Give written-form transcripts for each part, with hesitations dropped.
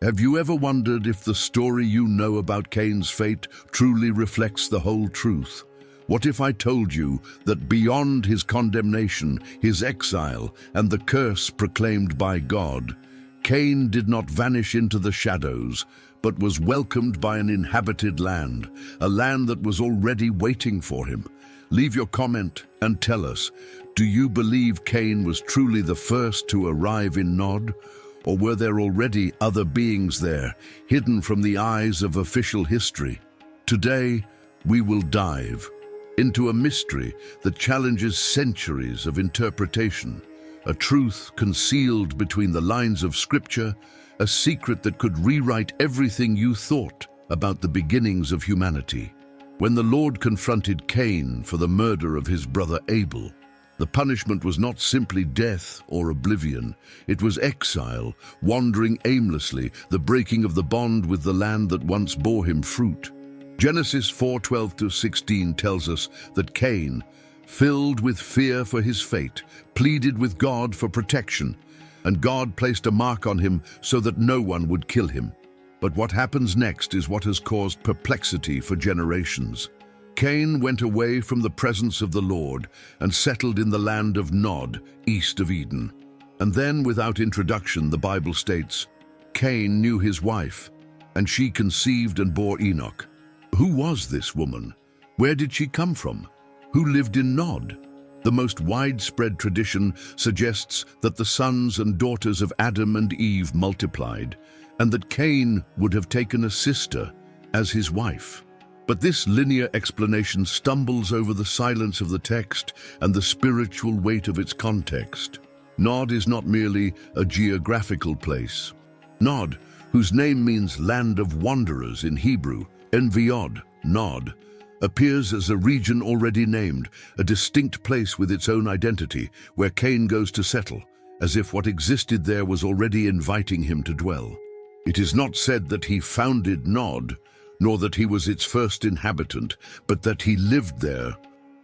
Have you ever wondered if the story you know about Cain's fate truly reflects the whole truth? What if I told you that beyond his condemnation, his exile, and the curse proclaimed by God, Cain did not vanish into the shadows, but was welcomed by an inhabited land, a land that was already waiting for him? Leave your comment and tell us, do you believe Cain was truly the first to arrive in Nod? Or were there already other beings there, hidden from the eyes of official history? Today, we will dive into a mystery that challenges centuries of interpretation, a truth concealed between the lines of Scripture, a secret that could rewrite everything you thought about the beginnings of humanity. When the Lord confronted Cain for the murder of his brother Abel, the punishment was not simply death or oblivion. It was exile, wandering aimlessly, the breaking of the bond with the land that once bore him fruit. Genesis 4:12-16 tells us that Cain, filled with fear for his fate, pleaded with God for protection, and God placed a mark on him so that no one would kill him. But what happens next is what has caused perplexity for generations. Cain went away from the presence of the Lord and settled in the land of Nod, east of Eden. And then, without introduction, the Bible states, Cain knew his wife, and she conceived and bore Enoch. Who was this woman? Where did she come from? Who lived in Nod? The most widespread tradition suggests that the sons and daughters of Adam and Eve multiplied, and that Cain would have taken a sister as his wife. But this linear explanation stumbles over the silence of the text and the spiritual weight of its context. Nod is not merely a geographical place. Nod, whose name means land of wanderers in Hebrew, Enviod, Nod, appears as a region already named, a distinct place with its own identity, where Cain goes to settle, as if what existed there was already inviting him to dwell. It is not said that he founded Nod, nor that he was its first inhabitant, but that he lived there.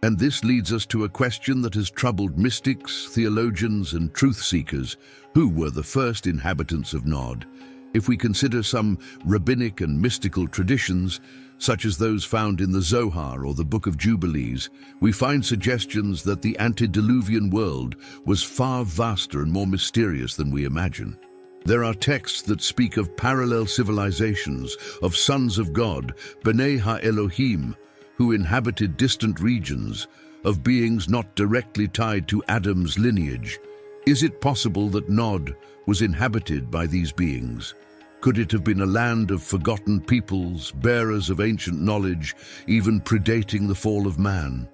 And this leads us to a question that has troubled mystics, theologians, and truth-seekers. Who were the first inhabitants of Nod? If we consider some rabbinic and mystical traditions, such as those found in the Zohar or the Book of Jubilees, we find suggestions that the antediluvian world was far vaster and more mysterious than we imagine. There are texts that speak of parallel civilizations, of sons of God, B'nai Ha-Elohim, who inhabited distant regions, of beings not directly tied to Adam's lineage. Is it possible that Nod was inhabited by these beings? Could it have been a land of forgotten peoples, bearers of ancient knowledge, even predating the fall of man?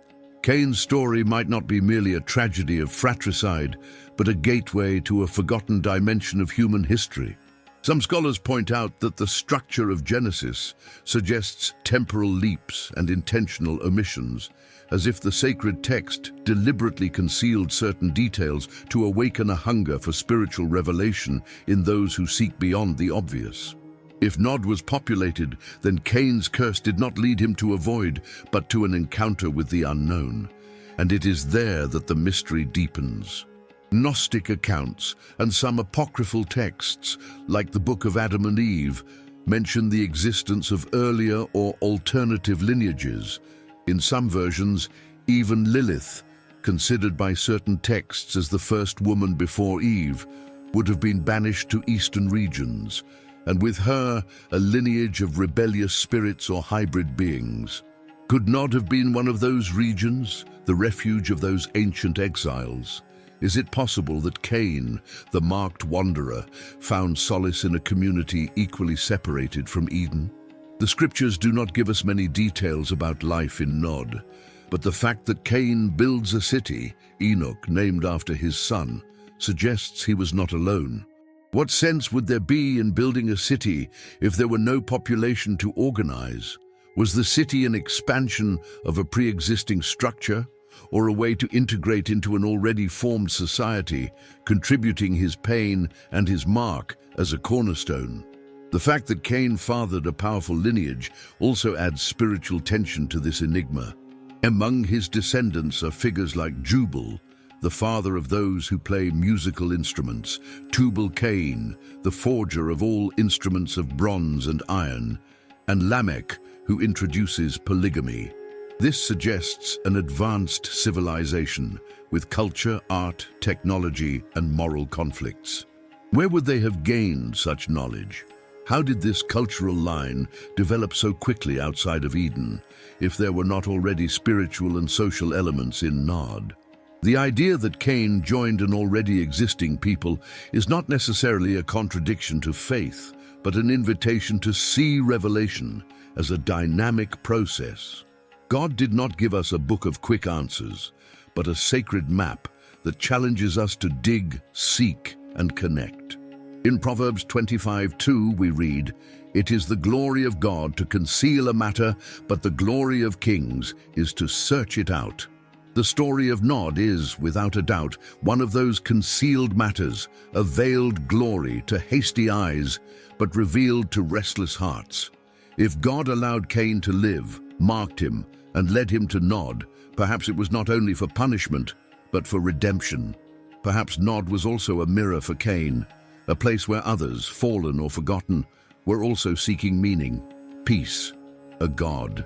Cain's story might not be merely a tragedy of fratricide, but a gateway to a forgotten dimension of human history. Some scholars point out that the structure of Genesis suggests temporal leaps and intentional omissions, as if the sacred text deliberately concealed certain details to awaken a hunger for spiritual revelation in those who seek beyond the obvious. If Nod was populated, then Cain's curse did not lead him to a void, but to an encounter with the unknown. And it is there that the mystery deepens. Gnostic accounts and some apocryphal texts, like the Book of Adam and Eve, mention the existence of earlier or alternative lineages. In some versions, even Lilith, considered by certain texts as the first woman before Eve, would have been banished to eastern regions, and with her a lineage of rebellious spirits or hybrid beings. Could Nod have been one of those regions, the refuge of those ancient exiles? Is it possible that Cain, the marked wanderer, found solace in a community equally separated from Eden? The scriptures do not give us many details about life in Nod, but the fact that Cain builds a city, Enoch, named after his son, suggests he was not alone. What sense would there be in building a city if there were no population to organize? Was the city an expansion of a pre-existing structure, or a way to integrate into an already formed society, contributing his pain and his mark as a cornerstone? The fact that Cain fathered a powerful lineage also adds spiritual tension to this enigma. Among his descendants are figures like Jubal, the father of those who play musical instruments, Tubal Cain, the forger of all instruments of bronze and iron, and Lamech, who introduces polygamy. This suggests an advanced civilization with culture, art, technology, and moral conflicts. Where would they have gained such knowledge? How did this cultural line develop so quickly outside of Eden, if there were not already spiritual and social elements in Nod? The idea that Cain joined an already existing people is not necessarily a contradiction to faith, but an invitation to see revelation as a dynamic process. God did not give us a book of quick answers, but a sacred map that challenges us to dig, seek, and connect. In Proverbs 25:2 we read, "It is the glory of God to conceal a matter, but the glory of kings is to search it out." The story of Nod is, without a doubt, one of those concealed matters, a veiled glory to hasty eyes, but revealed to restless hearts. If God allowed Cain to live, marked him, and led him to Nod, perhaps it was not only for punishment, but for redemption. Perhaps Nod was also a mirror for Cain, a place where others, fallen or forgotten, were also seeking meaning, peace, a God.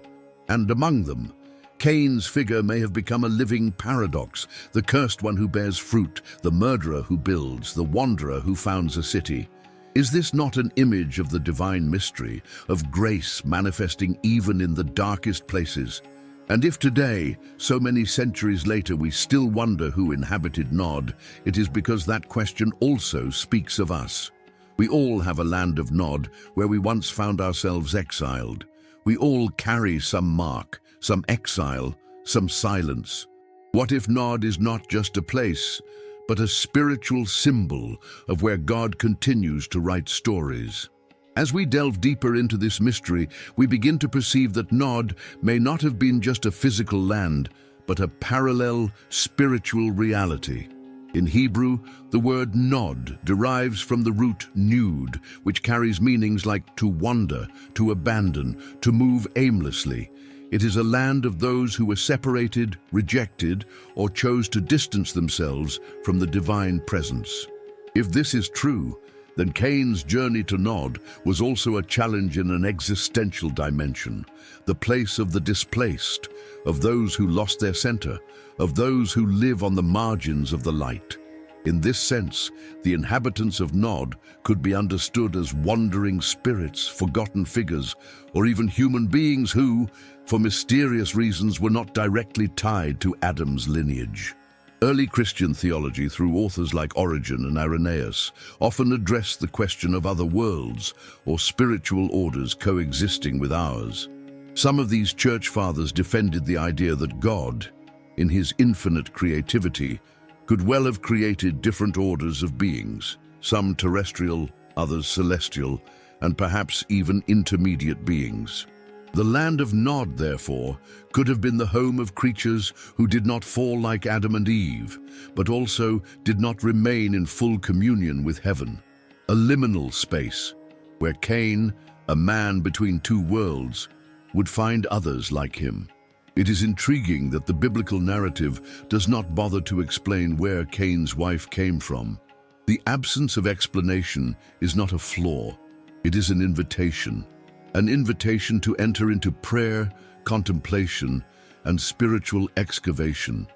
And among them, Cain's figure may have become a living paradox, the cursed one who bears fruit, the murderer who builds, the wanderer who founds a city. Is this not an image of the divine mystery, of grace manifesting even in the darkest places? And if today, so many centuries later, we still wonder who inhabited Nod, it is because that question also speaks of us. We all have a land of Nod where we once found ourselves exiled. We all carry some mark, some exile, some silence. What if Nod is not just a place, but a spiritual symbol of where God continues to write stories? As we delve deeper into this mystery, we begin to perceive that Nod may not have been just a physical land, but a parallel spiritual reality. In Hebrew, the word Nod derives from the root nud, which carries meanings like to wander, to abandon, to move aimlessly. It is a land of those who were separated, rejected, or chose to distance themselves from the divine presence. If this is true, then Cain's journey to Nod was also a challenge in an existential dimension, the place of the displaced, of those who lost their center, of those who live on the margins of the light. In this sense, the inhabitants of Nod could be understood as wandering spirits, forgotten figures, or even human beings who, for mysterious reasons, were not directly tied to Adam's lineage. Early Christian theology, through authors like Origen and Irenaeus, often addressed the question of other worlds or spiritual orders coexisting with ours. Some of these church fathers defended the idea that God, in his infinite creativity, could well have created different orders of beings, some terrestrial, others celestial, and perhaps even intermediate beings. The land of Nod, therefore, could have been the home of creatures who did not fall like Adam and Eve, but also did not remain in full communion with heaven. A liminal space where Cain, a man between two worlds, would find others like him. It is intriguing that the biblical narrative does not bother to explain where Cain's wife came from. The absence of explanation is not a flaw, it is an invitation to enter into prayer, contemplation, and spiritual excavation.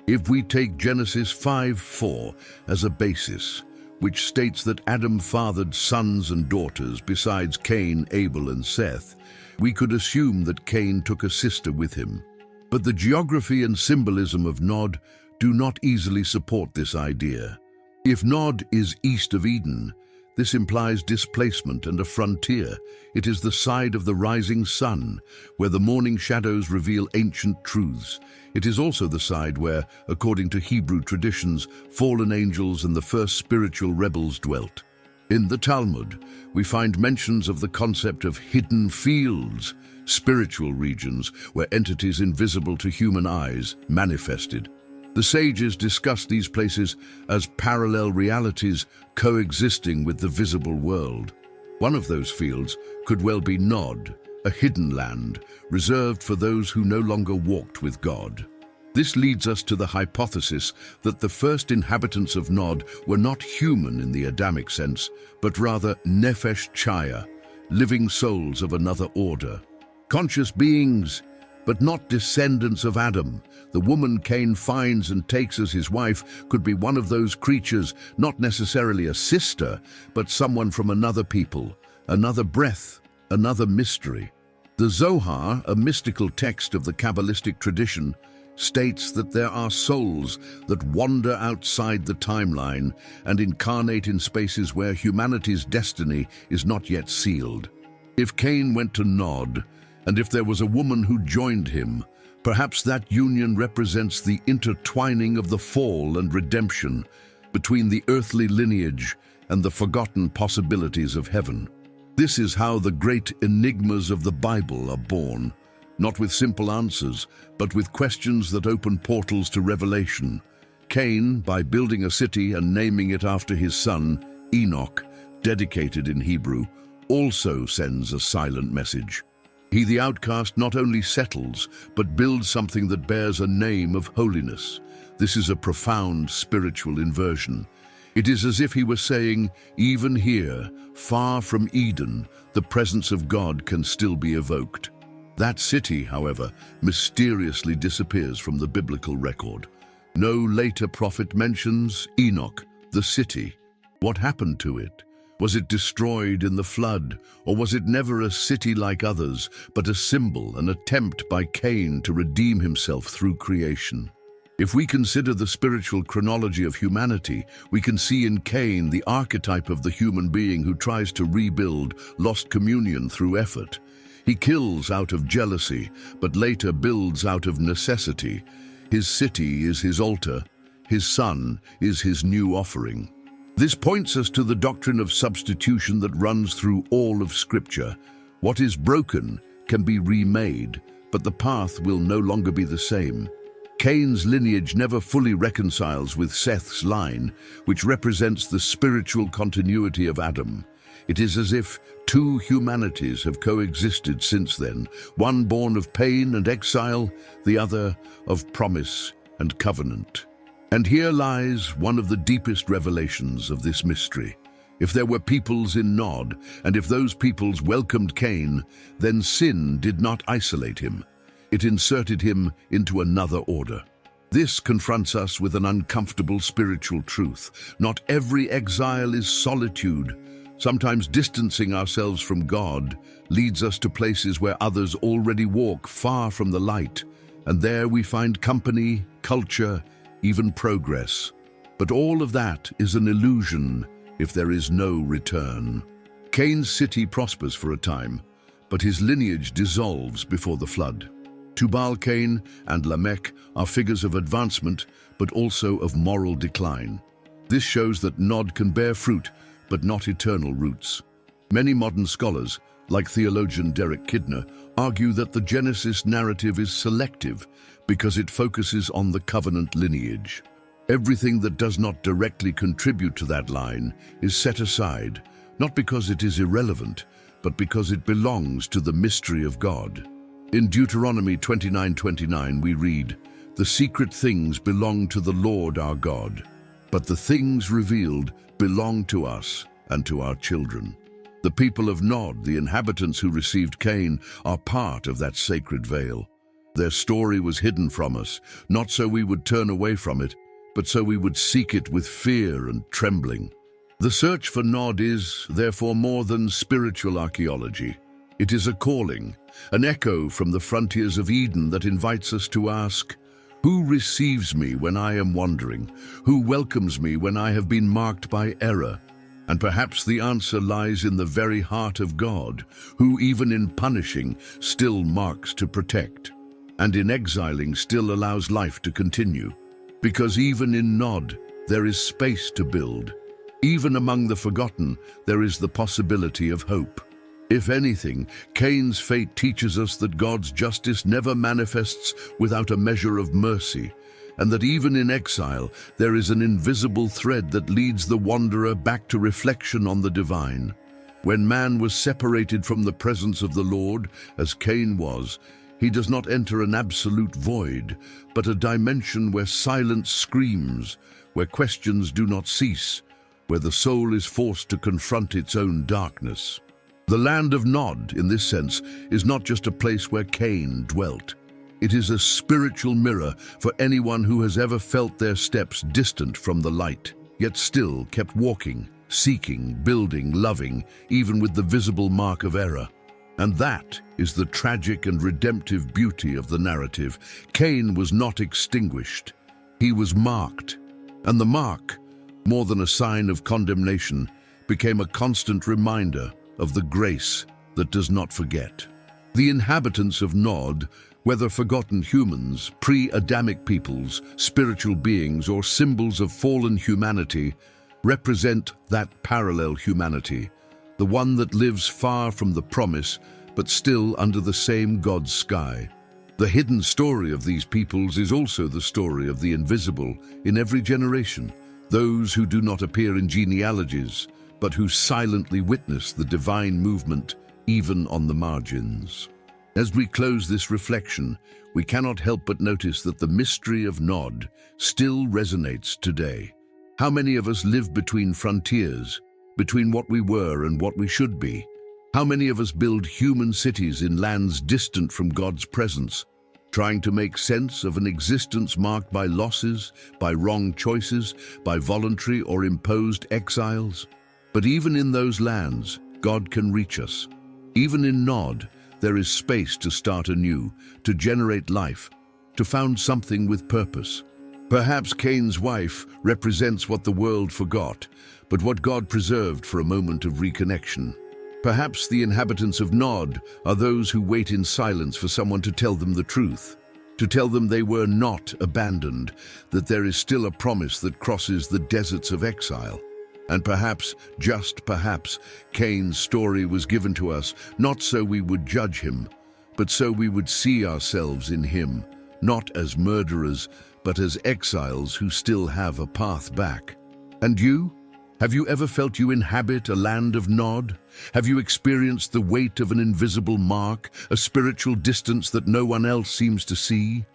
If we take Genesis 5:4 as a basis, which states that Adam fathered sons and daughters besides Cain, Abel, and Seth, we could assume that Cain took a sister with him. But the geography and symbolism of Nod do not easily support this idea. If Nod is east of Eden, this implies displacement and a frontier. It is the side of the rising sun, where the morning shadows reveal ancient truths. It is also the side where, according to Hebrew traditions, fallen angels and the first spiritual rebels dwelt. In the Talmud, we find mentions of the concept of hidden fields, spiritual regions where entities invisible to human eyes manifested. The sages discuss these places as parallel realities coexisting with the visible world. One of those fields could well be Nod, a hidden land reserved for those who no longer walked with God. This leads us to the hypothesis that the first inhabitants of Nod were not human in the Adamic sense, but rather nefesh chaya, living souls of another order. Conscious beings, but not descendants of Adam. The woman Cain finds and takes as his wife could be one of those creatures, not necessarily a sister, but someone from another people, another breath, another mystery. The Zohar, a mystical text of the Kabbalistic tradition, states that there are souls that wander outside the timeline and incarnate in spaces where humanity's destiny is not yet sealed. If Cain went to Nod, and if there was a woman who joined him, perhaps that union represents the intertwining of the fall and redemption between the earthly lineage and the forgotten possibilities of heaven. This is how the great enigmas of the Bible are born, not with simple answers, but with questions that open portals to revelation. Cain, by building a city and naming it after his son, Enoch, dedicated in Hebrew, also sends a silent message. He, the outcast, not only settles, but builds something that bears a name of holiness. This is a profound spiritual inversion. It is as if he were saying, even here, far from Eden, the presence of God can still be evoked. That city, however, mysteriously disappears from the biblical record. No later prophet mentions Enoch, the city. What happened to it? Was it destroyed in the flood, or was it never a city like others, but a symbol, an attempt by Cain to redeem himself through creation? If we consider the spiritual chronology of humanity, we can see in Cain the archetype of the human being who tries to rebuild lost communion through effort. He kills out of jealousy, but later builds out of necessity. His city is his altar, his son is his new offering. This points us to the doctrine of substitution that runs through all of Scripture. What is broken can be remade, but the path will no longer be the same. Cain's lineage never fully reconciles with Seth's line, which represents the spiritual continuity of Adam. It is as if two humanities have coexisted since then, one born of pain and exile, the other of promise and covenant. And here lies one of the deepest revelations of this mystery. If there were peoples in Nod, and if those peoples welcomed Cain, then sin did not isolate him. It inserted him into another order. This confronts us with an uncomfortable spiritual truth. Not every exile is solitude. Sometimes distancing ourselves from God leads us to places where others already walk far from the light, and there we find company, culture, even progress. But all of that is an illusion if there is no return. Cain's city prospers for a time, but his lineage dissolves before the flood. Tubal-Cain and Lamech are figures of advancement, but also of moral decline. This shows that Nod can bear fruit, but not eternal roots. Many modern scholars, like theologian Derek Kidner, argue that the Genesis narrative is selective because it focuses on the covenant lineage. Everything that does not directly contribute to that line is set aside, not because it is irrelevant, but because it belongs to the mystery of God. In Deuteronomy 29:29 we read, "The secret things belong to the Lord our God, but the things revealed belong to us and to our children." The people of Nod, the inhabitants who received Cain, are part of that sacred veil. Their story was hidden from us, not so we would turn away from it, but so we would seek it with fear and trembling. The search for Nod is, therefore, more than spiritual archaeology. It is a calling, an echo from the frontiers of Eden that invites us to ask, who receives me when I am wandering? Who welcomes me when I have been marked by error? And perhaps the answer lies in the very heart of God, who even in punishing still marks to protect, and in exiling still allows life to continue. Because even in Nod, there is space to build. Even among the forgotten, there is the possibility of hope. If anything, Cain's fate teaches us that God's justice never manifests without a measure of mercy, and that even in exile, there is an invisible thread that leads the wanderer back to reflection on the divine. When man was separated from the presence of the Lord, as Cain was, He does not enter an absolute void, but a dimension where silence screams, where questions do not cease, where the soul is forced to confront its own darkness. The land of Nod, in this sense, is not just a place where Cain dwelt. It is a spiritual mirror for anyone who has ever felt their steps distant from the light, yet still kept walking, seeking, building, loving, even with the visible mark of error. And that is the tragic and redemptive beauty of the narrative. Cain was not extinguished. He was marked. And the mark, more than a sign of condemnation, became a constant reminder of the grace that does not forget. The inhabitants of Nod, whether forgotten humans, pre-Adamic peoples, spiritual beings, or symbols of fallen humanity, represent that parallel humanity, the one that lives far from the promise, but still under the same God's sky. The hidden story of these peoples is also the story of the invisible in every generation, those who do not appear in genealogies, but who silently witness the divine movement even on the margins. As we close this reflection, we cannot help but notice that the mystery of Nod still resonates today. How many of us live between frontiers, between what we were and what we should be? How many of us build human cities in lands distant from God's presence, trying to make sense of an existence marked by losses, by wrong choices, by voluntary or imposed exiles? But even in those lands, God can reach us. Even in Nod, there is space to start anew, to generate life, to found something with purpose. Perhaps Cain's wife represents what the world forgot, but what God preserved for a moment of reconnection. Perhaps the inhabitants of Nod are those who wait in silence for someone to tell them the truth, to tell them they were not abandoned, that there is still a promise that crosses the deserts of exile. And perhaps, just perhaps, Cain's story was given to us not so we would judge him, but so we would see ourselves in him, not as murderers, but as exiles who still have a path back. And you? Have you ever felt you inhabit a land of Nod? Have you experienced the weight of an invisible mark, a spiritual distance that no one else seems to see?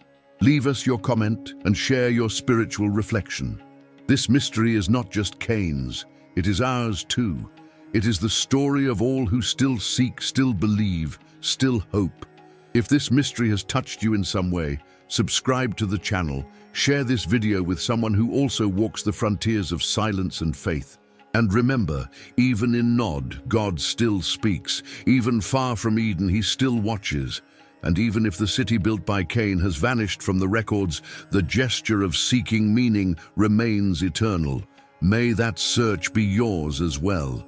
Leave us your comment and share your spiritual reflection. This mystery is not just Cain's, it is ours too. It is the story of all who still seek, still believe, still hope. If this mystery has touched you in some way, subscribe to the channel, share this video with someone who also walks the frontiers of silence and faith. And remember, even in Nod, God still speaks. Even far from Eden, he still watches. And even if the city built by Cain has vanished from the records, the gesture of seeking meaning remains eternal. May that search be yours as well.